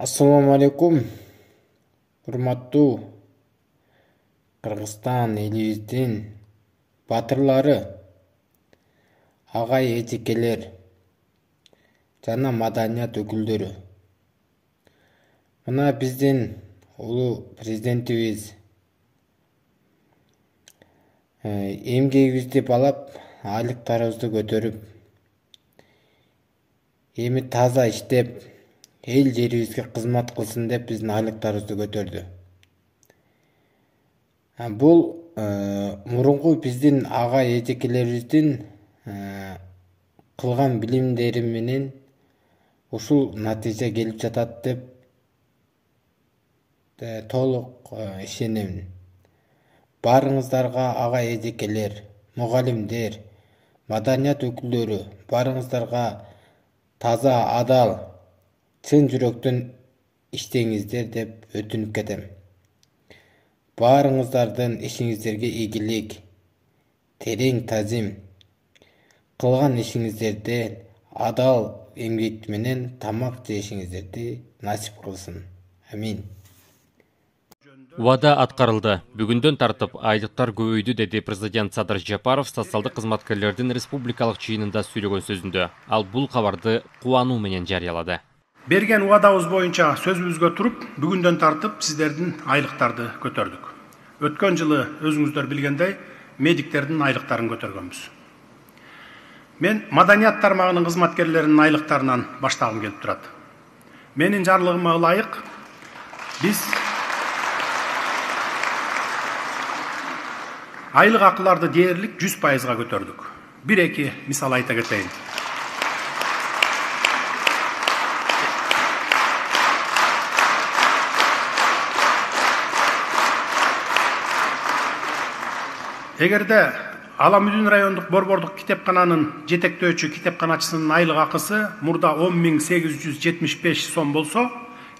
Assalamu alaikum. Урматтуу Кыргызстан элибиздин батырлары, агай эжекелер жана маданият өкүлдөрү. Мына биздин улуу президентибиз эмгегибизди балап, айлыктарыбызды көтөрүп, эми таза иштеп, эл жерибизге кызмат кылсын деп биздин айлыктарыбызды көтөрдү. Бул мурунку биздин ага эжекелерибиздин кылган билимдери менен ушул натыйжа келип жатат деп толук ишенем. Барыңыздарга ага эжекелер, мугалимдер, маданият өкүлдөрү, барыңыздарга таза, адал, чын жүрөктөн иштеңиздер деп өтүнүп кетем. Барыңыздардын ишиңиздерге ийгилик, терең тазим, кылган ишиңиздерде адал эмгек менен тамак жешиңиздерди насип кылсын. Амин. Убада аткарылды. Бүгүндөн тартып айлыктар көбөйдү, деди президент Садыр Жапаров социалдык кызматкерлердин республикалык жыйынында сүйлөгөн сөзүндө. Ал бул кабарды кубануу менен жарыялады. Берген убадабыз боюнча сөзүбүзгө туруп, бүгүндөн тартып сиздердин айлыктарды көтөрдүк. Өткөн жылы өзүңүздөр билгендей, медиктердин айлыктарын көтөргөнбүз. Мен маданият тармагынын кызматкерлеринин айлыктарынан баштагым келип турат. Менин жарлыгыма ылайык биз айлык акыларды дээрлик 100%га көтөрдүк. Бир-эки мисал айта кетейин. Эгерде Аламүдүн райондук борбордук китепкананын жетектөөчү китепканачысынын айлык акысы мурда 10.875 сом болсо,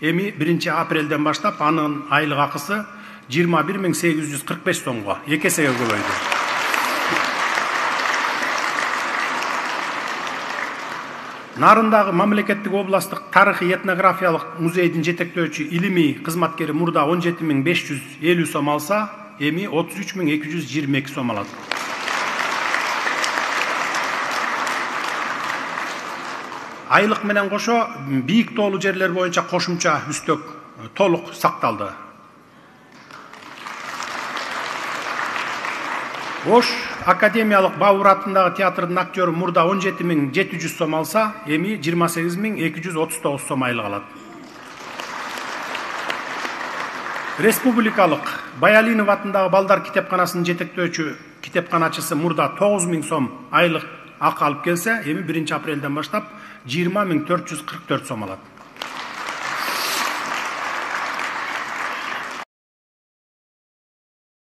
эми 1-апрелден баштап анын айлык акысы 21.845 сомго 2 эсеге көбөйдү. Нарындагы мамлекеттик областтык тарыхый этнографиялык музейдин жетектөөчү илимий кызматкери мурда 17.550 сом алса, эми 33.222 сом алат. Айлык менен кошо бийик тоолуу жерлер боюнча кошумча үстөк толук сакталды. Ош академиялык Баабур атындагы театрдын актёру мурда 17.700 сом алса, эми 28.239 сом айлык алат. Республикалык Баялинов атындагы балдар китепканасынын жетектөөчү китепканачысы мурда 9.000 сом айлык акы алып келсе, эми 1-апрелден баштап 20.444 сом алат.